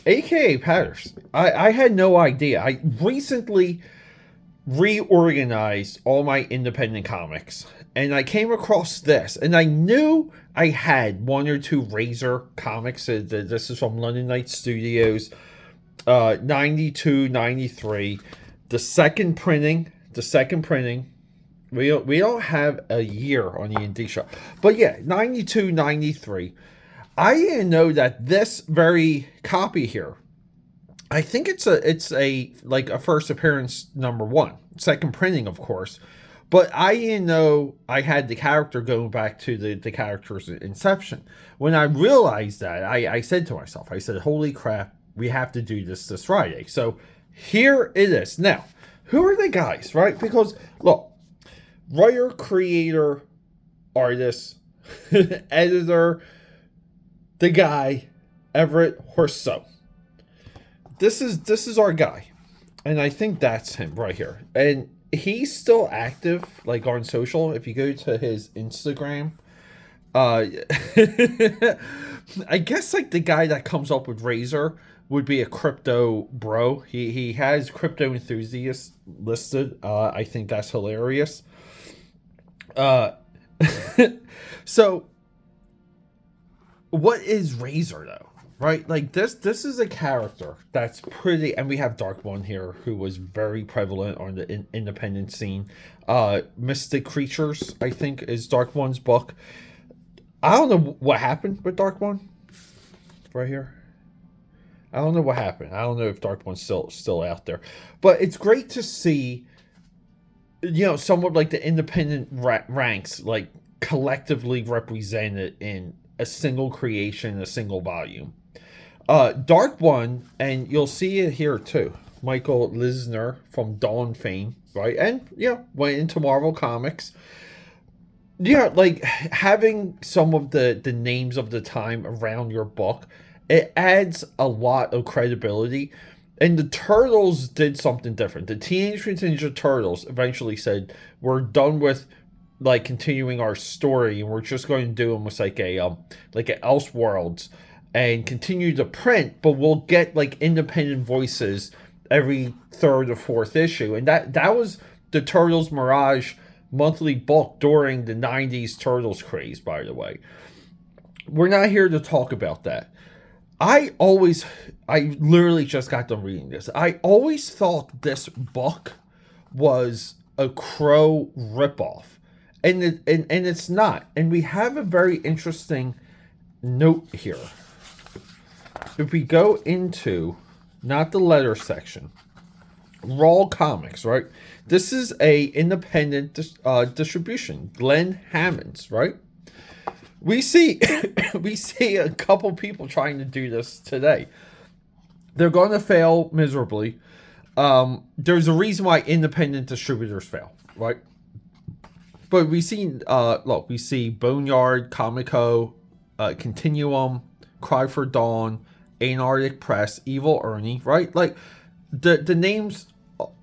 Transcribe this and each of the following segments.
AKA Patters. I had no idea. I recently reorganized all my independent comics, and I came across this, and I knew I had one or two Razor comics. This is from London Night Studios, 92, 93. The second printing. We don't have a year on the indie show. But yeah, 92, 93. I didn't know that this very copy here, I think it's a like a first appearance number one. Second printing, of course. But I didn't know I had the character going back to the character's inception. When I realized that, I said to myself, I said, holy crap, we have to do this Friday. So here it is. Now, who are the guys, right? Because, look, writer, creator, artist, editor, the guy, Everett Horso. This is our guy. And I think that's him right here. And he's still active, like on social. If you go to his Instagram, I guess like the guy that comes up with Razor would be a crypto bro. He has crypto enthusiasts listed. I think that's hilarious. Uh, so what is Razor though? Right, like this is a character that's pretty, and we have Dark One here, who was very prevalent on the independent scene. Mystic Creatures, I think, is Dark One's book. I don't know what happened with Dark One. Right here, I don't know what happened. I don't know if Dark One's still out there, but it's great to see, somewhat like the independent ranks, like collectively represented in a single creation, a single volume. Dark One, and you'll see it here too. Michael Lisner from Dawn fame, right? And went into Marvel Comics. Like having some of the names of the time around your book, it adds a lot of credibility. And the Turtles did something different. The Teenage Mutant Ninja Turtles eventually said, "We're done with like continuing our story, and we're just going to do almost like a Elseworlds and continue to print, but we'll get like independent voices every third or fourth issue." And that was the Turtles Mirage monthly book during the 90s Turtles craze, by the way. We're not here to talk about that. I literally just got done reading this. I always thought this book was a Crow ripoff. And it's not. And we have a very interesting note here. If we go into, not the letter section, Raw Comics, right? This is a independent distribution. Glenn Hammonds, right? We see a couple people trying to do this today. They're going to fail miserably. There's a reason why independent distributors fail, right? But we see Boneyard, Comico, Continuum, Cry for Dawn, Antarctic Press, Evil Ernie, right? Like the names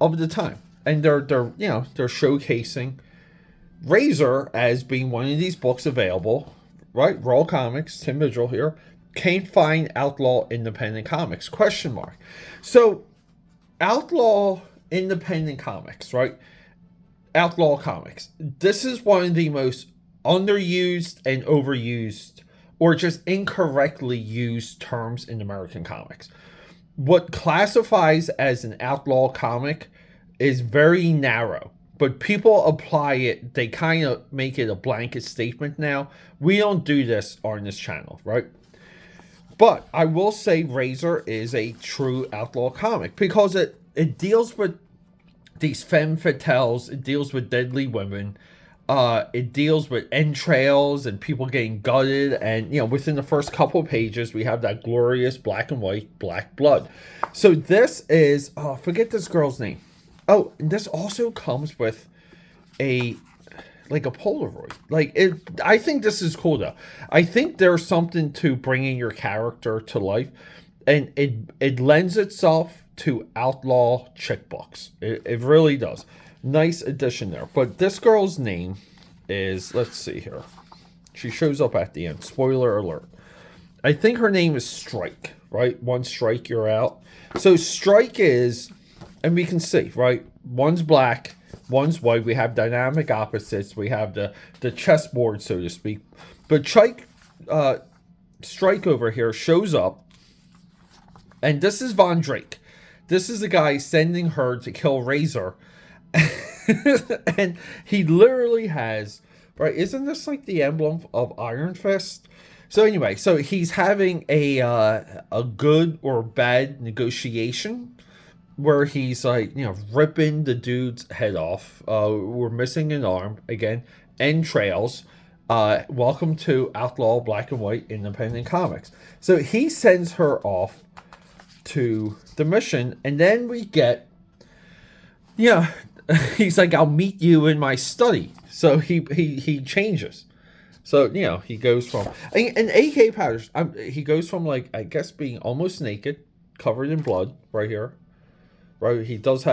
of the time, and they're showcasing Razor as being one of these books available, right? Raw Comics, Tim Vigil here. Can't find Outlaw Independent Comics? ? So Outlaw Independent Comics, right? Outlaw Comics. This is one of the most underused and overused, or just incorrectly used terms in American comics. What classifies as an outlaw comic is very narrow, but people apply it, they kind of make it a blanket statement now. We don't do this on this channel, right? But I will say Razor is a true outlaw comic because it deals with these femme fatales, it deals with deadly women, it deals with entrails and people getting gutted, and within the first couple of pages we have that glorious black and white black blood. So this is forget this girl's name. Oh, and this also comes with a Polaroid. I think this is cool though. I think there's something to bringing your character to life, and it lends itself to outlaw chick books. It really does. Nice addition there. But this girl's name is, let's see here. She shows up at the end. Spoiler alert. I think her name is Strike, right? One strike, you're out. So Strike is, and we can see, right? One's black, one's white. We have dynamic opposites. We have the chessboard, so to speak. But Strike over here shows up, and this is Von Drake. This is the guy sending her to kill Razor. And he literally has, right? Isn't this like the emblem of Iron Fist? So anyway, so he's having a good or bad negotiation where he's like, ripping the dude's head off. We're missing an arm again. Entrails. Welcome to Outlaw Black and White Independent Comics. So he sends her off to the mission, and then we get, he's like, I'll meet you in my study. So he changes. So, he goes from, and AKAPAD, he goes from, like, I guess being almost naked, covered in blood, right here. Right, he looks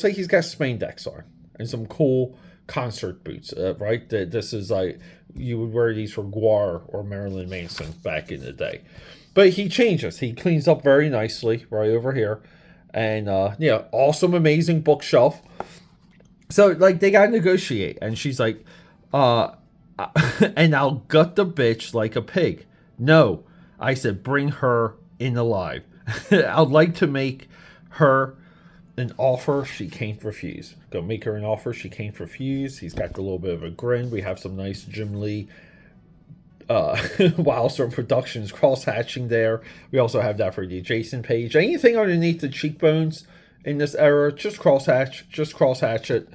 like he's got spandex on, and some cool concert boots, right? This is like, you would wear these for Guar or Marilyn Manson back in the day. But he changes, he cleans up very nicely, right over here. And, awesome, amazing bookshelf. So, like, they gotta negotiate, and she's like, and I'll gut the bitch like a pig. No, I said, bring her in alive. I'd like to make her an offer she can't refuse. Go make her an offer she can't refuse. He's got a little bit of a grin. We have some nice Jim Lee, Wildstorm Productions cross-hatching there. We also have that for the adjacent page. Anything underneath the cheekbones in this era, just cross-hatch it.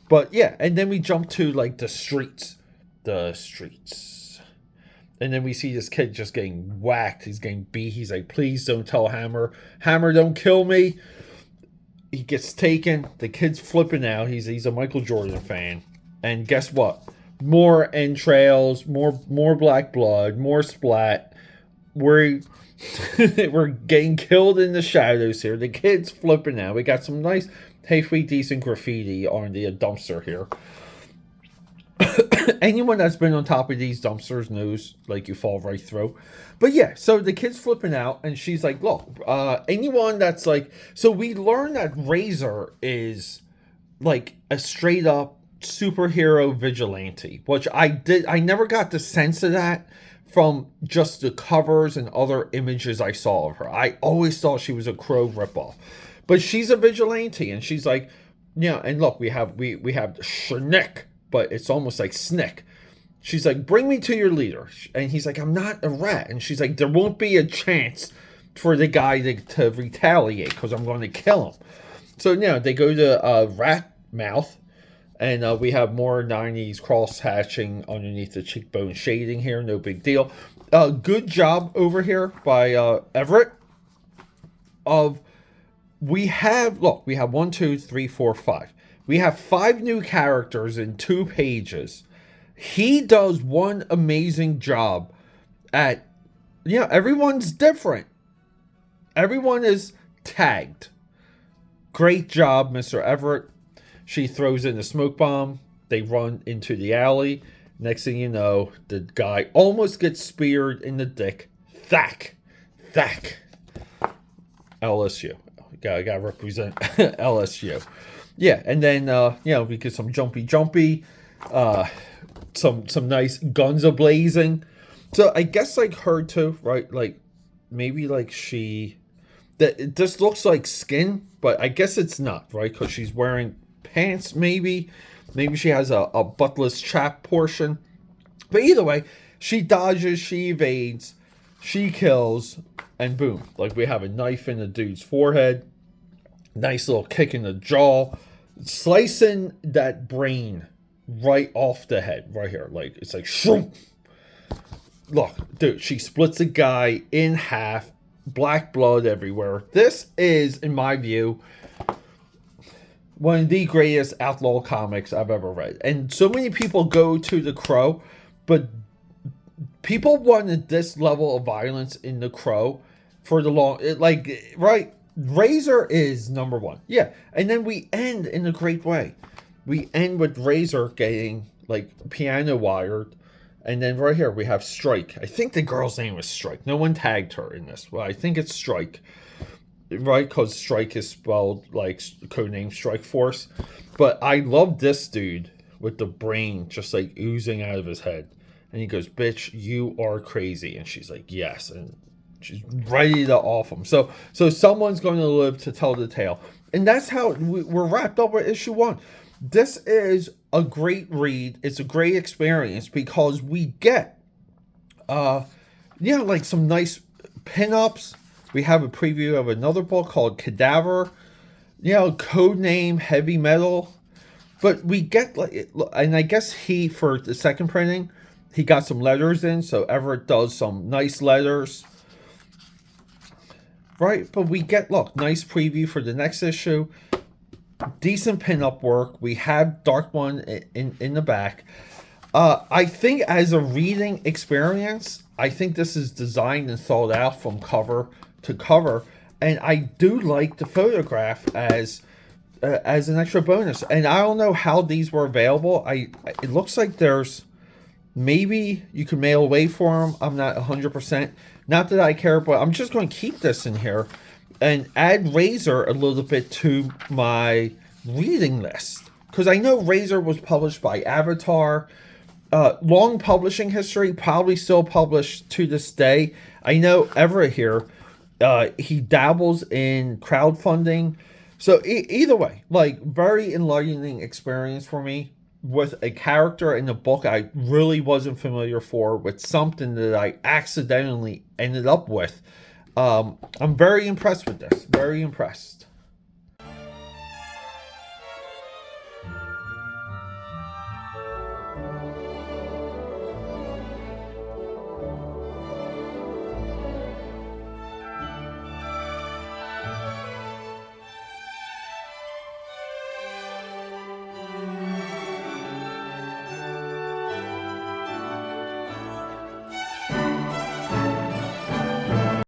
But yeah, and then we jump to, like, the streets. And then we see this kid just getting whacked. He's getting beat. He's like, please don't tell Hammer. Hammer, don't kill me. He gets taken. The kid's flipping out. He's a Michael Jordan fan. And guess what? More entrails, more black blood, more splat. We're getting killed in the shadows here. The kid's flipping out. We got some nice, halfway decent graffiti on the dumpster here. Anyone that's been on top of these dumpsters knows, like, you fall right through. But yeah, so the kid's flipping out, and she's like, look, anyone that's like, so we learn that Razor is like a straight up superhero vigilante, which I never got the sense of that from just the covers and other images I saw of her. I always thought she was a Crow ripoff, but she's a vigilante, and she's like, and look, we have Schnick, but it's almost like Snick. She's like, bring me to your leader. And he's like, I'm not a rat. And she's like, there won't be a chance for the guy to retaliate because I'm going to kill him. So, they go to Rat Mouth. And we have more 90s cross-hatching underneath the cheekbone shading here. No big deal. Good job over here by Everett. We have 1, 2, 3, 4, 5. We have 5 new characters in 2 pages. He does one amazing job at, everyone's different. Everyone is tagged. Great job, Mr. Everett. She throws in a smoke bomb. They run into the alley. Next thing you know, the guy almost gets speared in the dick. Thack. LSU. Gotta represent LSU. Yeah, and then, we get some jumpy. Some nice guns a-blazing. So I guess, like, her too, right? Like, maybe, like, this looks like skin, but I guess it's not, right? Because she's wearing pants, maybe. Maybe she has a buttless chap portion. But either way, she dodges, she evades, she kills, and boom. Like, we have a knife in the dude's forehead. Nice little kick in the jaw. Slicing that brain right off the head, right here. Like, it's like, shroom. Look, dude, she splits a guy in half. Black blood everywhere. This is, in my view, one of the greatest outlaw comics I've ever read. And so many people go to The Crow, but people wanted this level of violence in The Crow for the long, right? Razor is number 1. Yeah. And then we end in a great way. We end with Razor getting, like, piano wired And then right here we have Strike. I think the girl's name was Strike. No one tagged her in this. Well, I think it's Strike, right? Because Strike is spelled like codename Strike Force. But I love this dude with the brain just like oozing out of his head. And he goes, "Bitch, you are crazy." And she's like, "Yes." And she's ready to off him. So someone's going to live to tell the tale. And that's how we're wrapped up with issue 1. This is a great read. It's a great experience because we get, like some nice pinups. We have a preview of another book called Cadaver, codename Heavy Metal. But we get, like, and I guess for the second printing, he got some letters in. So Everett does some nice letters. Right, but we get, look, nice preview for the next issue. Decent pinup work. We have Dark One in the back. I think as a reading experience, I think this is designed and thought out from cover to cover, and I do like the photograph as an extra bonus. And I don't know how these were available. It looks like there's maybe you can mail away for them. I'm not 100%. Not that I care, but I'm just going to keep this in here and add Razor a little bit to my reading list. Because I know Razor was published by Avatar. Long publishing history, probably still published to this day. I know Everett here, he dabbles in crowdfunding. So either way, like, very enlightening experience for me with a character in a book I really wasn't familiar with something that I accidentally ended up with. I'm very impressed with this. Very impressed.